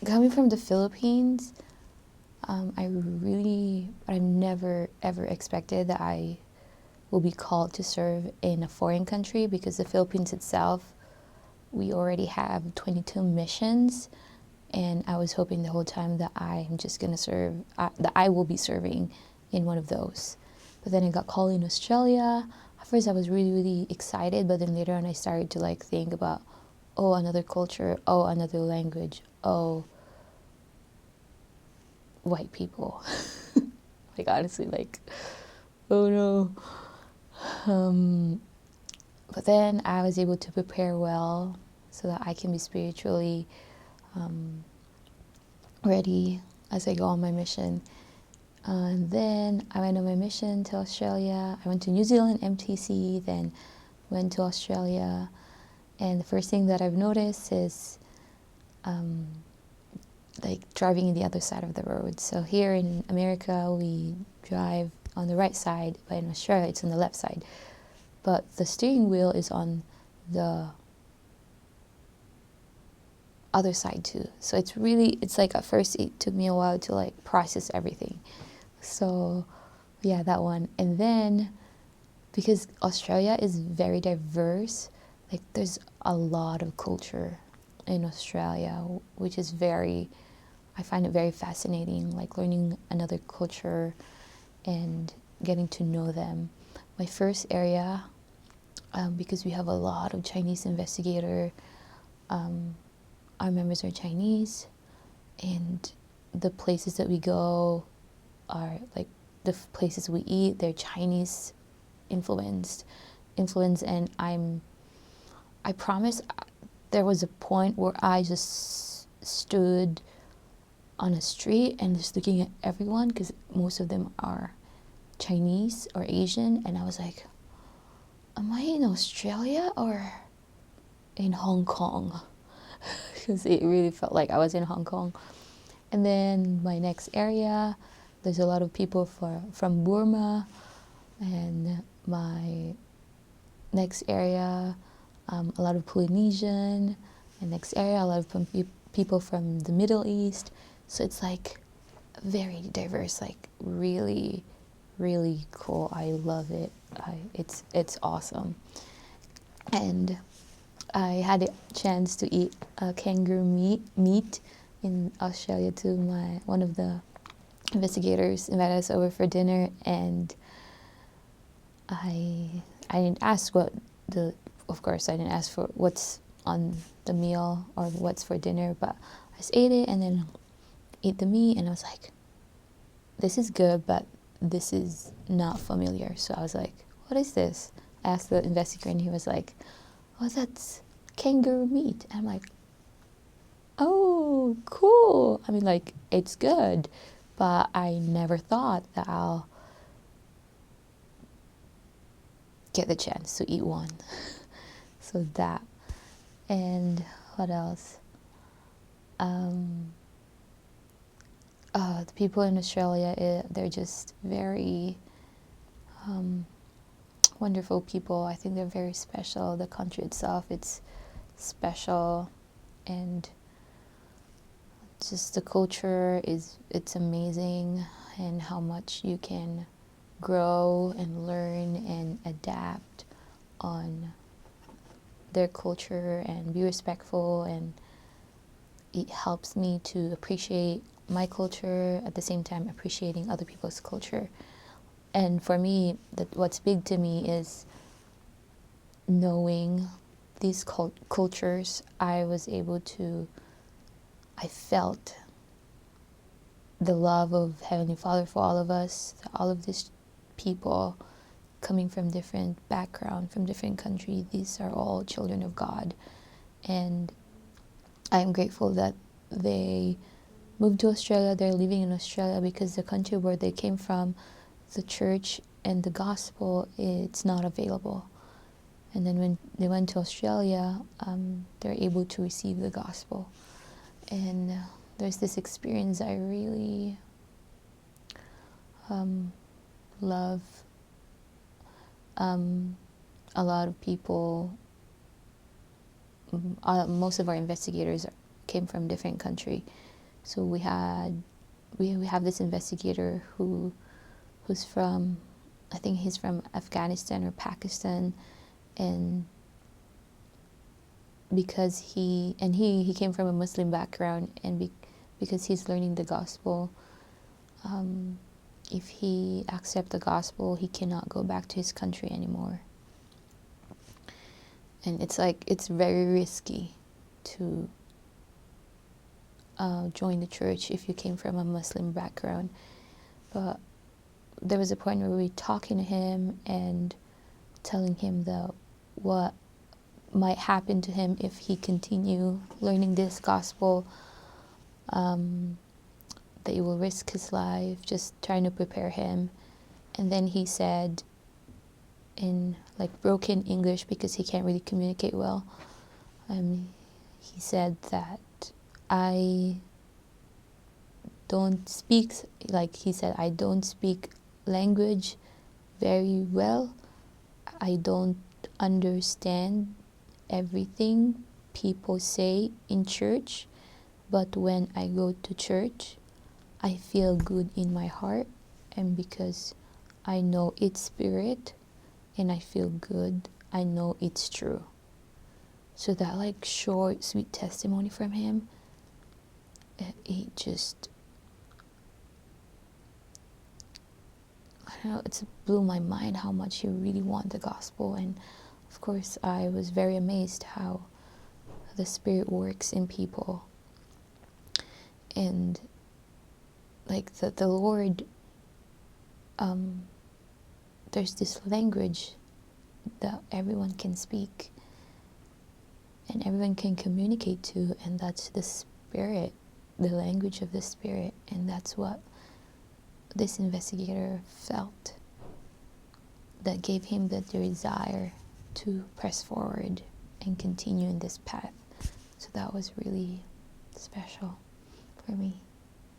Coming from the Philippines, I've never ever expected that I will be called to serve in a foreign country, because the Philippines itself, we already have 22 missions, and I was hoping the whole time that I'm just gonna serve, that I will be serving in one of those. But then I got called in Australia. At first I was really, really excited, but then later on I started to like think about, oh, another culture, oh, another language, oh, white people. Like honestly, like, oh no. But then I was able to prepare well so that I can be spiritually ready as I go on my mission. And then I went on my mission to Australia. I went to New Zealand MTC, then went to Australia. And the first thing that I've noticed is like driving in the other side of the road. So here in America, we drive on the right side, but in Australia, it's on the left side. But the steering wheel is on the other side too. So it's like at first it took me a while to like process everything. So yeah, that one. And then because Australia is very diverse, like there's a lot of culture in Australia, which is I find it very fascinating, like learning another culture and getting to know them. My first area, because we have a lot of Chinese investigator, our members are Chinese, and the places that we go are like the places we eat, they're Chinese influenced, and I promise there was a point where I just stood on a street and just looking at everyone, because most of them are Chinese or Asian, and I was like, am I in Australia or in Hong Kong? Because it really felt like I was in Hong Kong. And then my next area, there's a lot of people from Burma, and my next area, a lot of Polynesian, and next area, a lot of people from the Middle East. So it's like very diverse, like really, really cool. I love it. It's awesome. And I had a chance to eat kangaroo meat in Australia too. One of the investigators invited us over for dinner, and I didn't ask of course I didn't ask for what's on the meal or what's for dinner, but I just ate it and then ate the meat, and I was like, this is good, but this is not familiar. So I was like, what is this? I asked the investigator, and he was like, oh, that's kangaroo meat. And I'm like, oh, cool. I mean, like, it's good, but I never thought that I'll get the chance to eat one. So that. And what else? The people in Australia, they're just very wonderful people. I think they're very special. The country itself, it's special, and just the culture it's amazing, and how much you can grow and learn and adapt on their culture and be respectful, and it helps me to appreciate my culture at the same time appreciating other people's culture. And for me, what's big to me is knowing these cultures. I felt the love of Heavenly Father for all of us, all of these people coming from different background, from different countries. These are all children of God. And I'm grateful that they moved to Australia, they're living in Australia, because the country where they came from, the church and the gospel, it's not available. And then when they went to Australia, they're able to receive the gospel. And there's this experience I really love. A lot of people, most of our investigators came from different country. So we have this investigator who's from, I think he's from Afghanistan or Pakistan, and because he came from a Muslim background, and because he's learning the gospel, if he accepts the gospel, he cannot go back to his country anymore. And it's very risky to join the church if you came from a Muslim background. But there was a point where we were talking to him and telling him what might happen to him if he continue learning this gospel, that he will risk his life, just trying to prepare him. And then he said, in like broken English, because he can't really communicate well, he said that I don't speak language very well. I don't understand everything people say in church, but when I go to church, I feel good in my heart, and because I know it's spirit and I feel good, I know it's true. So that like short, sweet testimony from him, it just, I don't know, it blew my mind how much he really wanted the gospel. And of course I was very amazed how the Spirit works in people. And like the Lord, there's this language that everyone can speak and everyone can communicate to, and that's the Spirit, the language of the Spirit. And that's what this investigator felt, that gave him the desire to press forward and continue in this path. So that was really special for me.